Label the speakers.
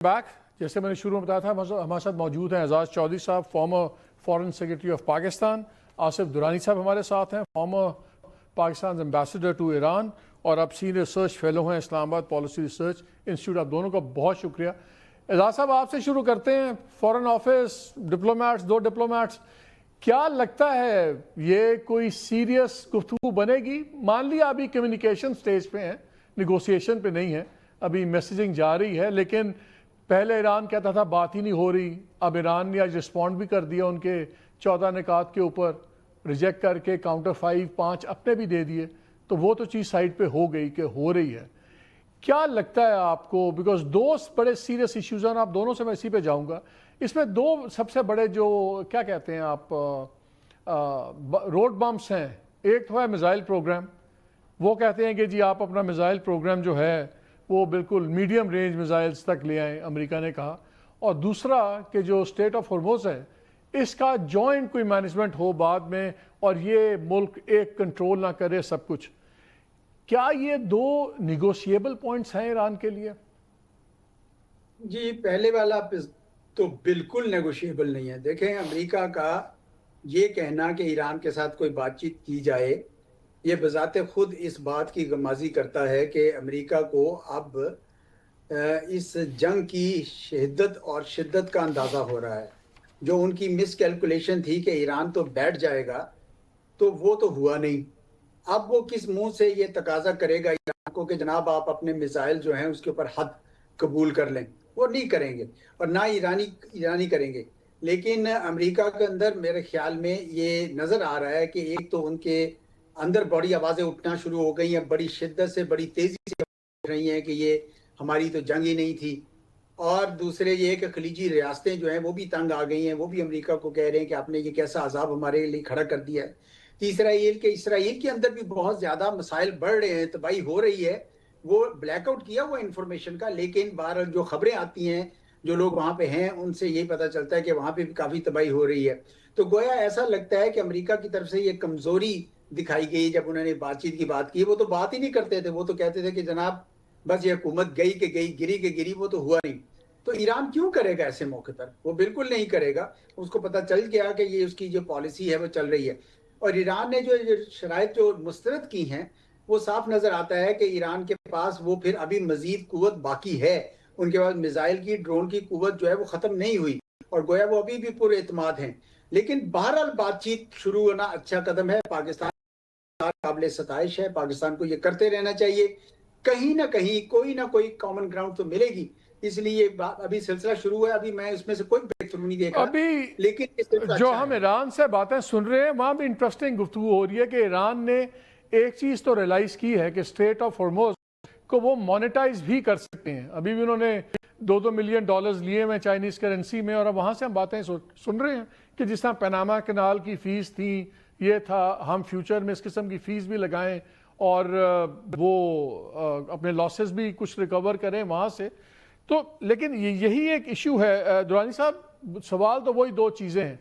Speaker 1: Back जैसे मैंने शुरू में बताया था, हमारे साथ मौजूद हैं Aizaz Chaudhry sahab, former foreign secretary of Pakistan, Asif Durrani sahab हमारे साथ हैं, former Pakistan ambassador to Iran और अब सीनियर रिसर्च फेलो हैं इस्लामाबाद पॉलिसी रिसर्च इंस्टीट्यूट। आप दोनों का बहुत शुक्रिया। एजाज साहब आपसे शुरू करते हैं, फॉरेन ऑफिस, डिप्लोमेट्स, दो डिप्लोमेट्स, क्या लगता है ये कोई सीरियस गुफ्तगू बनेगी? मान लिया अभी कम्युनिकेशन स्टेज पे हैं, निगोसिएशन पे नहीं है, अभी मैसेजिंग जा रही है, लेकिन पहले ईरान कहता था बात ही नहीं हो रही, अब ईरान ने आज रिस्पॉन्ड भी कर दिया उनके 14 निकात के ऊपर, रिजेक्ट करके काउंटर 5 अपने भी दे दिए, तो वो तो चीज़ साइड पे हो गई कि हो रही है। क्या लगता है आपको, बिकॉज दो बड़े सीरियस इश्यूज हैं, आप दोनों से मैं इसी पे जाऊंगा, इसमें दो सबसे बड़े जो क्या कहते हैं आप रोड बम्प्स हैं, एक तो है मिसाइल प्रोग्राम, वो कहते हैं कि जी आप अपना मिसाइल प्रोग्राम जो है वो बिल्कुल मीडियम रेंज मिसाइल्स तक ले आएँ, अमेरिका ने कहा, और दूसरा कि जो स्टेट ऑफ हॉर्मुज़ है इसका जॉइंट कोई मैनेजमेंट हो बाद में और ये मुल्क एक कंट्रोल ना करे सब कुछ। क्या ये दो निगोशिएबल पॉइंट्स हैं ईरान के लिए?
Speaker 2: जी, पहले वाला तो बिल्कुल नेगोशिएबल नहीं है। देखें, अमेरिका का ये कहना कि ईरान के साथ कोई बातचीत की जाए, ये बजाते खुद इस बात की गमाजी करता है कि अमेरिका को अब इस जंग की शिद्दत और शिद्दत का अंदाज़ा हो रहा है। जो उनकी मिस कैलकुलेशन थी कि ईरान तो बैठ जाएगा, तो वो तो हुआ नहीं। अब वो किस मुंह से ये तकाजा करेगा ईरान को कि जनाब आप अपने मिसाइल जो हैं उसके ऊपर हद कबूल कर लें? वो नहीं करेंगे और ना ईरानी करेंगे। लेकिन अमेरिका के अंदर मेरे ख्याल में ये नज़र आ रहा है कि एक तो उनके अंदर बड़ी आवाज़ें उठना शुरू हो गई हैं, बड़ी शिद्दत से, बड़ी तेज़ी से उठ रही हैं कि ये हमारी तो जंग ही नहीं थी, और दूसरे ये कि खलीजी रियासतें जो हैं वो भी तंग आ गई हैं, वो भी अमेरिका को कह रहे हैं कि आपने ये कैसा अजाब हमारे लिए खड़ा कर दिया है। तीसरा इसराइल के अंदर भी बहुत ज़्यादा मसाइल बढ़ रहे हैं, तबाही हो रही है, वो ब्लैकआउट किया हुआ इन्फॉर्मेशन का, लेकिन बहरहाल जो खबरें आती हैं, जो लोग वहाँ पे हैं, उनसे यही पता चलता है कि वहाँ पे भी काफ़ी तबाही हो रही है। तो गोया ऐसा लगता है कि अमेरिका की तरफ से ये कमज़ोरी दिखाई गई जब उन्होंने बातचीत की बात की। वो तो बात ही नहीं करते थे, वो तो कहते थे कि जनाब बस ये हुकूमत गई कि गई, गिरी कि गिरी, वो तो हुआ नहीं। तो ईरान क्यों करेगा ऐसे मौके पर? वो बिल्कुल नहीं करेगा। उसको पता चल गया कि ये उसकी जो पॉलिसी है वो चल रही है, और ईरान ने जो शराइत जो मुस्तरद की हैं, वो साफ नज़र आता है कि ईरान के पास वो फिर अभी मजीद कुव्वत बाकी है। उनके पास मिसाइल की, ड्रोन की कुव्वत जो है वो ख़त्म नहीं हुई, और गोया वो अभी भी पूरे एतमाद हैं। लेकिन बहरहाल बातचीत शुरू होना अच्छा कदम है। पाकिस्तान काबिल सताइश है, पाकिस्तान को ये करते रहना चाहिए। कहीं ना कहीं कोई ना कोई कॉमन ग्राउंड तो मिलेगी, इसलिए अभी सिलसिला शुरू है। अभी मैं इसमें से कोई ब्रेक थ्रू नहीं देखा,
Speaker 1: अभी
Speaker 2: लेकिन
Speaker 1: जो हम ईरान से बातें सुन रहे हैं वहां भी इंटरेस्टिंग गुफ्तगू हो रही है कि ईरान ने एक चीज़ तो रियलाइज़ की है कि स्टेट ऑफ हॉर्मुज़ को वो मोनेटाइज भी कर सकते हैं। अभी भी उन्होंने $2 मिलियन लिए हुए चाइनीज़ करेंसी में, और अब वहाँ से हम बातें सुन रहे हैं कि जिस तरह पनामा कैनाल की फ़ीस थी, ये था, हम फ्यूचर में इस किस्म की फ़ीस भी लगाएं और वो अपने लॉसेस भी कुछ रिकवर करें वहाँ से। तो लेकिन यही एक इशू है दुरानी साहब, सवाल तो वही दो चीज़ें हैं।